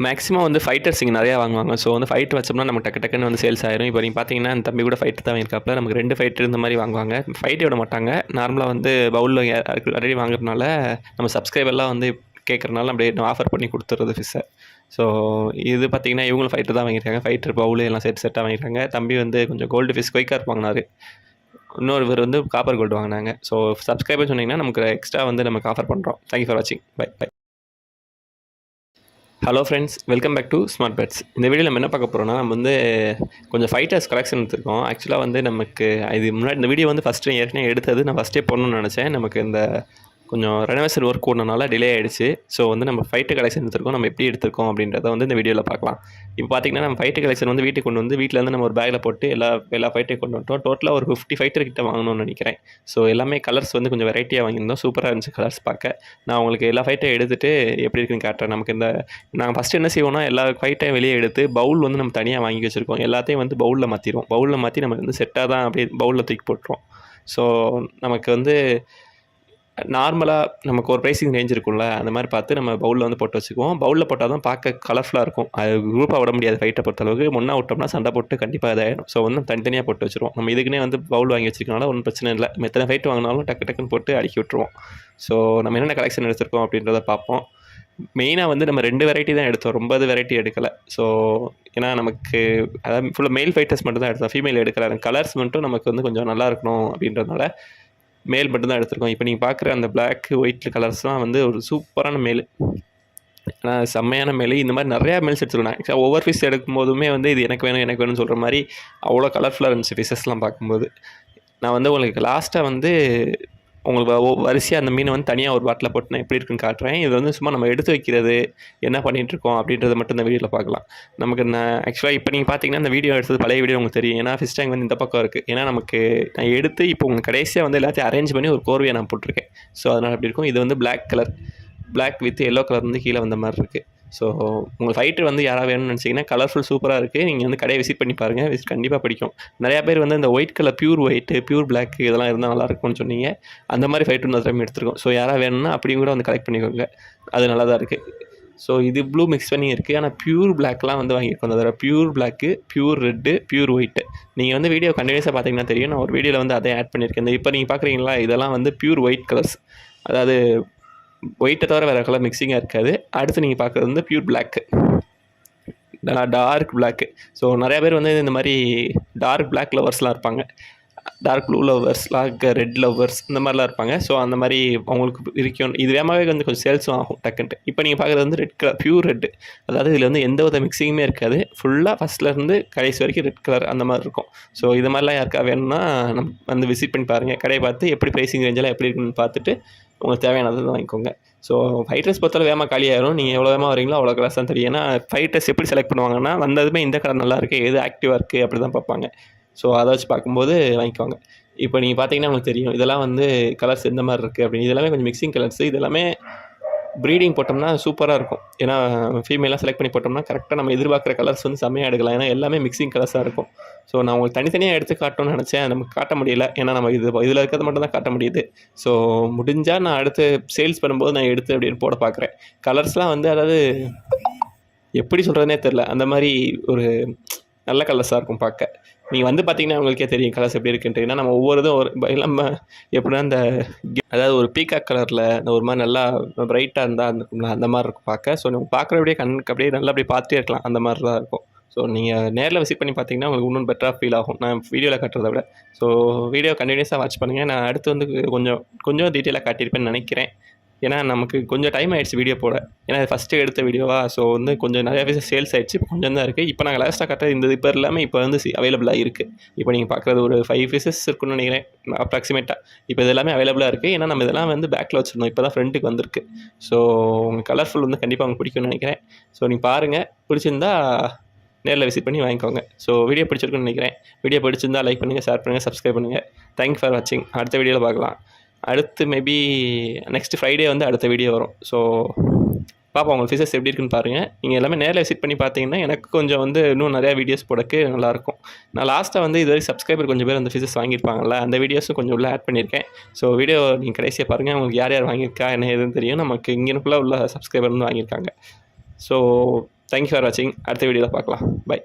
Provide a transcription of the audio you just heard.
Maximum வந்து fighters இங்கே நிறையா வாங்குவாங்க. ஸோ வந்து ஃபைட் வச்சோம்னா நமக்கு டக்கு டக்குன்னு வந்து சேல்ஸ் ஆயிரும். இப்போ நீங்கள் பார்த்தீங்கன்னா அந்த தம்பி கூட ஃபைட்டர் தான் வாங்கியிருக்காப்புல. நமக்கு 2 ஃபைட்டர் இந்த மாதிரி வாங்குவாங்க. ஃபைட்டே விட மாட்டாங்க. நார்மலாக வந்து பவுலில் ஆல்ரெடி வாங்குறதுனால நம்ம சப்ஸ்கிரைபர்லாம் வந்து கேட்குறனால அப்படியே ஆஃபர் பண்ணி கொடுத்துறது ஃபிஷ்ஷை. ஸோ இது பார்த்தீங்கன்னா இவங்களும் ஃபைட்டர் தான் வாங்கியிருக்காங்க. ஃபைட்டர் பவுலு எல்லாம் செட்டாக வாங்கியிருக்காங்க. தம்பி வந்து கொஞ்சம் கோல்டு ஃபிஷ் கொய்கார்ப் வாங்கினார். இன்னொருவர் வந்து காப்பர் கோல்டு வாங்கினாங்க. ஸோ சப்ஸ்கிரைபர் சொன்னீங்கன்னா நமக்கு எக்ஸ்ட்ரா வந்து நமக்கு ஆஃபர் பண்ணுறோம். தேங்க்யூ ஃபார் வாட்சிங். Bye bye. Hello friends, welcome back to smart pets. இந்த வீடியோவில் நம்ம என்ன பார்க்க போகிறோம்னா, நம்ம வந்து கொஞ்சம் ஃபைட்டர்ஸ் கலெக்ஷன் எடுத்துருக்கோம். ஆக்சுவலாக வந்து நமக்கு இது முன்னாடி இந்த வீடியோ வந்து ஃபஸ்ட்டு ஏற்கனவே எடுத்தது நான் ஃபஸ்ட்டே போடணும்னு நினச்சேன். நமக்கு இந்த கொஞ்சம் ரெனோவேஷன் ஒர்க் ஓடுனனால டிலே ஆகிடுச்சு. ஸோ வந்து நம்ம ஃபைட்டர் கலெக்ஷன் எடுத்துருக்கோம். நம்ம எப்படி எடுத்துருக்கோம் அப்படின்றத வந்து இந்த வீடியோவில் பார்க்கலாம். இப்போ பார்த்திங்கன்னா நம்ம ஃபைட்டர் கலெக்ஷன் வந்து வீட்டுக்கு கொண்டு வந்து வீட்டிலேருந்து நம்ம ஒரு பேக்கில் போட்டு எல்லா ஃபைட்டையும் கொண்டு வந்துட்டோம். டோட்டலாக ஒரு 50 ஃபைட்டர் கிட்ட வாங்கணும்னு நினைக்கிறேன். ஸோ எல்லாமே கலர்ஸ் வந்து கொஞ்சம் வெரைட்டியாக வாங்கியிருந்தோம். சூப்பராக இருந்துச்சு கலர்ஸ் பார்க்க. நான் உங்களுக்கு எல்லா ஃபைட்டையும் எடுத்துகிட்டு எப்படி இருக்குன்னு காட்டுறேன். நமக்கு நாங்கள் ஃபஸ்ட்டு என்ன செய்வோம்னா, எல்லா ஃபைட்டையும் வெளியே எடுத்து பவுல் வந்து நம்ம தனியாக வாங்கி வச்சுருக்கோம். எல்லாத்தையும் வந்து பவுலில் மாற்றிடுவோம். பவுலில் மாற்றி நம்ம வந்து செட்டாக தான் அப்படியே பவுலில் தூக்கி போட்டுருவோம். ஸோ நமக்கு வந்து நார்மலாக நமக்கு ஒரு ப்ரைஸிங் ரேஞ்ச் இருக்கும்ல, அந்த மாதிரி பார்த்து நம்ம பவுலில் வந்து போட்டு வச்சுக்குவோம். பவுலில் போட்டால் தான் பார்க்க கலர்ஃபுல்லாக இருக்கும். அது குரூப்பாக விட முடியாது. ஃபைட்டை பொறுத்தளவுக்கு முன்னா விட்டோம்னா சண்டை போட்டு கண்டிப்பாக இதாகிடும். ஸோ வந்து தனித்தனியாக போட்டு வச்சுருவோம். நம்ம இதுக்குன்னே வந்து பவுல் வாங்கி வச்சுருக்கனால ஒன்றும் பிரச்சனை இல்லை. நம்ம எத்தனை ஃபைட் வாங்கினாலும் டக்குன்னு போட்டு அடுக்கி விட்டுருவோம். ஸோ நம்ம என்னென்ன கலெக்ஷன் எடுத்துருக்கோம் அப்படின்றத பார்ப்போம். மெயினாக வந்து நம்ம 2 வெரைட்டி தான் எடுத்தோம். ரொம்ப வெரைட்டி எடுக்கலை. ஸோ ஏன்னா நமக்கு அதாவது ஃபுல்லாக மெயில் ஃபைட்டர்ஸ் மட்டும் தான் எடுத்தோம். ஃபீமேல் எடுக்கலை. கலர்ஸ் மட்டும் நமக்கு வந்து கொஞ்சம் நல்லா இருக்கணும் அப்படின்றதுனால மேல் மட்டும் தான் எடுத்திருக்கோம். இப்போ நீங்கள் பார்க்குற அந்த பிளாக் ஒயிட் கலர்ஸ்லாம் வந்து ஒரு சூப்பரான மேல், ஆனால் செம்மையான மேல். இந்த மாதிரி நிறையா மேல்ஸ் எடுத்துருக்கோம். ஆக்சுவலாக ஒவ்வொரு ஃபிஷ் எடுக்கும் போதுமே வந்து இது எனக்கு வேணும்னு சொல்கிற மாதிரி அவ்வளோ கலர்ஃபுல்லாக இருந்துச்சு ஃபிஷஸ்லாம் பார்க்கும்போது. நான் வந்து உங்களுக்கு லாஸ்ட்டாக வந்து உங்களுக்கு வரிசையாக அந்த மீனை வந்து தனியாக ஒரு பாட்டில் போட்டு நான் எப்படி இருக்குன்னு காட்டுறேன். இது வந்து சும்மா நம்ம எடுத்து வைக்கிறது, என்ன பண்ணிகிட்ருக்கோம் அப்படின்றத மட்டும் இந்த வீடியோவில் பார்க்கலாம். நமக்கு ஆக்சுவலாக இப்போ நீங்கள் பார்த்தீங்கன்னா இந்த வீடியோ எடுத்தது பழைய வீடியோ உங்களுக்கு தெரியும். ஏன்னா ஃபிஷ் டேங்க் வந்து இந்த பக்கம் இருக்குது. ஏன்னா நமக்கு நான் எடுத்து இப்போ உங்களுக்கு கடைசியாக வந்து எல்லாத்தையும் அரேஞ்ச் பண்ணி ஒரு கோர்வையை நான் போட்டிருக்கேன். ஸோ அதனால் அப்படி இருக்கும். இது வந்து black colour, black with yellow colour வந்து கீழே வந்த மாதிரி இருக்குது. ஸோ உங்கள் ஃபைட்டர் வந்து யாராவது வேணும்னு நினச்சிங்கன்னா கலர்ஃபுல் சூப்பராக இருக்குது. நீங்கள் வந்து கடையை விசிட் பண்ணி பாருங்கள். கண்டிப்பாக பிடிக்கும். நிறையா பேர் வந்து இந்த white colour pure white, pure black இதெல்லாம் இருந்தால் நல்லாயிருக்கும்னு சொன்னீங்க. அந்த மாதிரி ஃபைட்டர் இந்த டைம் எடுத்துருக்கோம். ஸோ யாராவது வேணும்னா அப்படியும் கூட வந்து கலெக்ட் பண்ணிக்கோங்க. அது நல்லா தான் இருக்குது. ஸோ இது ப்ளூ மிக்ஸ் பண்ணி இருக்குது. ஆனால் பியூர் பிளாக்லாம் வந்து வாங்கியிருக்கோம். அந்த pure black, pure red, pure white. நீங்கள் வந்து வீடியோ கண்டினியூஸாக பார்த்தீங்கன்னா தெரியும். நான் ஒரு வீடியோவில் வந்து அதை ஆட் பண்ணியிருக்கேன். இப்போ நீங்கள் பார்க்குறீங்களா, இதெல்லாம் வந்து பியூர் ஒயிட் கலர்ஸ். அதாவது ஒயிட்டை தவிர வேறு கலர் மிக்சிங்காக இருக்காது. அடுத்து நீங்கள் பார்க்குறது வந்து pure black, dark black. So நிறையா பேர் வந்து இந்த மாதிரி டார்க் பிளாக் லவர்ஸ்லாம் இருப்பாங்க. Dark blue lovers, red lovers இந்த மாதிரிலாம் இருப்பாங்க. ஸோ அந்த மாதிரி அவங்களுக்கு இருக்கும். இது வேகமாகவே வந்து கொஞ்சம் சேல்ஸும் ஆகும் டக்குன்ட்டு. இப்போ நீங்கள் பார்க்குறது வந்து ரெட் கலர், பியூர் ரெட்டு. அதாவது இதில் வந்து எந்த வித மிக்சிங்குமே இருக்காது. ஃபுல்லாக ஃபஸ்ட்லேருந்து கடைசி வரைக்கும் ரெட் கலர் அந்த மாதிரி இருக்கும். ஸோ இது மாதிரிலாம் யாருக்கா வேணும்னா நம்ம வந்து விசிட் பண்ணி பாருங்கள். கடையை பார்த்து எப்படி ப்ரைஸிங் ரேஞ்செல்லாம் எப்படி இருக்குன்னு பார்த்துட்டு உங்களுக்கு தேவையானதை வாங்கிக்கோங்க. ஸோ ஃபைட்டர்ஸ் பொறுத்தவரை வேகமாக காலியாயிரும். நீங்கள் எவ்வளோ வேகமாக வரீங்களோ அவ்வளோ கலர்ஸ் தான் தெரியும். ஏன்னா ஃபைட்டர்ஸ் எப்படி செலக்ட் பண்ணுவாங்கன்னா, வந்ததுமே இந்த கலர் நல்லா இருக்குது, எது ஆக்டிவாக இருக்குது அப்படி தான் பார்ப்பாங்க. ஸோ அதை வச்சு பார்க்கும்போது வாங்கிக்குவாங்க. இப்போ நீங்கள் பார்த்தீங்கன்னா உங்களுக்கு தெரியும் இதெல்லாம் வந்து கலர்ஸ் எந்த மாதிரி இருக்குது அப்படின்னு. இதெல்லாமே கொஞ்சம் மிக்சிங் கலர்ஸு. இதெல்லாமே ப்ரீடிங் போட்டோம்னா சூப்பராக இருக்கும். ஏன்னா ஃபீமேலாக செலக்ட் பண்ணி போட்டோம்னா கரெக்டாக நம்ம எதிர்பார்க்குற கலர்ஸ் வந்து செம்மையாக எடுக்கலாம். ஏன்னா எல்லாமே மிக்சிங் கலர்ஸாக இருக்கும். ஸோ நான் உங்களுக்கு தனித்தனியாக எடுத்து காட்டணும்னு நினச்சேன். நமக்கு காட்ட முடியல. ஏன்னா நம்ம இதில் இருக்கிறது மட்டும் தான் காட்ட முடியுது. ஸோ முடிஞ்சால் நான் அடுத்து சேல்ஸ் பண்ணும்போது நான் எடுத்து அப்படின்னு போட பார்க்குறேன். கலர்ஸ்லாம் வந்து அதாவது எப்படி சொல்கிறதுனே தெரில. அந்த மாதிரி ஒரு நல்ல கலர்ஸாக இருக்கும் பார்க்க. நீங்கள் வந்து பார்த்தீங்கன்னா உங்களுக்கே தெரியும் கலர்ஸ் எப்படி இருக்குன்ட்டு. ஏன்னா நம்ம ஒவ்வொரு இதுவும் ஒரு நம்ம எப்படின்னா இந்த அதாவது ஒரு பீகாக் கலரில் இந்த ஒரு மாதிரி நல்லா ப்ரைட்டாக இருந்தால் அந்த மாதிரி இருக்கும் பார்க்க. ஸோ நம்ம பார்க்குறபடியே கண்ணுக்கு அப்படியே நல்லா அப்படியே பார்த்துட்டே இருக்கலாம். அந்த மாதிரி தான் இருக்கும். ஸோ நீங்கள் நேரில் விசிட் பண்ணி பார்த்தீங்கன்னா உங்களுக்கு இன்னும் பெட்டராக ஃபீல் ஆகும் நான் வீடியோவில் காட்டுறதை விட. ஸோ வீடியோ கண்டினியூஸாக வாட்ச் பண்ணுங்கள். நான் அடுத்து வந்து கொஞ்சம் டீட்டெயிலாக காட்டியிருப்பேன்னு நினைக்கிறேன். ஏன்னா நமக்கு கொஞ்சம் டைம் ஆகிடுச்சு வீடியோ போட. ஏன்னா அது ஃபஸ்ட்டு எடுத்த வீடியோவா. ஸோ வந்து கொஞ்சம் நிறையா பேர் சேல்ஸ் ஆகிடுச்சு. இப்போ கொஞ்சம் தான் இருக்குது. இப்போ நாங்கள் லாஸ்ட்டாக கட்ட இந்த இப்போ எல்லாமே இப்போ வந்து அவைலபிளாக இருக்குது. இப்போ நீங்கள் பார்க்குறது ஒரு 5 பீசஸ் இருக்குன்னு நினைக்கிறேன் அப்ராக்சிமேட்டாக. இப்போ இது எல்லாமே அவைலபிளாக இருக்குது. ஏன்னா நம்ம இதெல்லாம் வந்து பேக்கில் வச்சுருந்தோம். இப்போ தான் ஃப்ரண்ட்டுக்கு வந்திருக்கு. ஸோ உங்களுக்கு கலர்ஃபுல் வந்து கண்டிப்பாக உங்களுக்கு பிடிக்கும்னு நினைக்கிறேன். ஸோ நீங்கள் பாருங்கள். பிடிச்சிருந்தா நேரில் விசிட் பண்ணி வாங்கிக்கோங்க. ஸோ வீடியோ பிடிச்சிருக்குன்னு நினைக்கிறேன். வீடியோ பிடிச்சிருந்தா லைக் பண்ணுங்கள், ஷேர் பண்ணுங்கள், சப்ஸ்கிரைப் பண்ணுங்கள். தேங்க்ஸ் ஃபார் வாட்சிங். அடுத்த வீடியோவில் பார்க்கலாம். அடுத்து மேபி நெக்ஸ்ட் ஃப்ரைடே வந்து அடுத்த வீடியோ வரும். ஸோ பார்ப்போம் உங்கள் ஃபிஷஸ் எப்படி இருக்குன்னு பாருங்கள். நீங்கள் எல்லாமே நேரில் விசிட் பண்ணி பார்த்தீங்கன்னா எனக்கு கொஞ்சம் வந்து இன்னும் நிறையா வீடியோஸ் போடக்கு நல்லாயிருக்கும். நான் லாஸ்ட்டாக வந்து இது வரைக்கும் சப்ஸ்கிரைபர் கொஞ்சம் பேர் அந்த ஃபிஷஸ் வாங்கியிருப்பாங்கல்ல, அந்த வீடியோஸும் கொஞ்சம் உள்ள ஆட் பண்ணியிருக்கேன். ஸோ வீடியோ நீங்கள் கடைசியாக பாருங்கள். உங்களுக்கு யார் யார் வாங்கியிருக்கா என்ன எதுன்னு தெரியும். நமக்கு இங்கே ஃபுல்லாக உள்ள சப்ஸ்கிரைபர் வந்து வாங்கியிருக்காங்க. ஸோ தேங்க்யூ ஃபார் வாட்சிங். அடுத்த வீடியோவில் பார்க்கலாம். பை.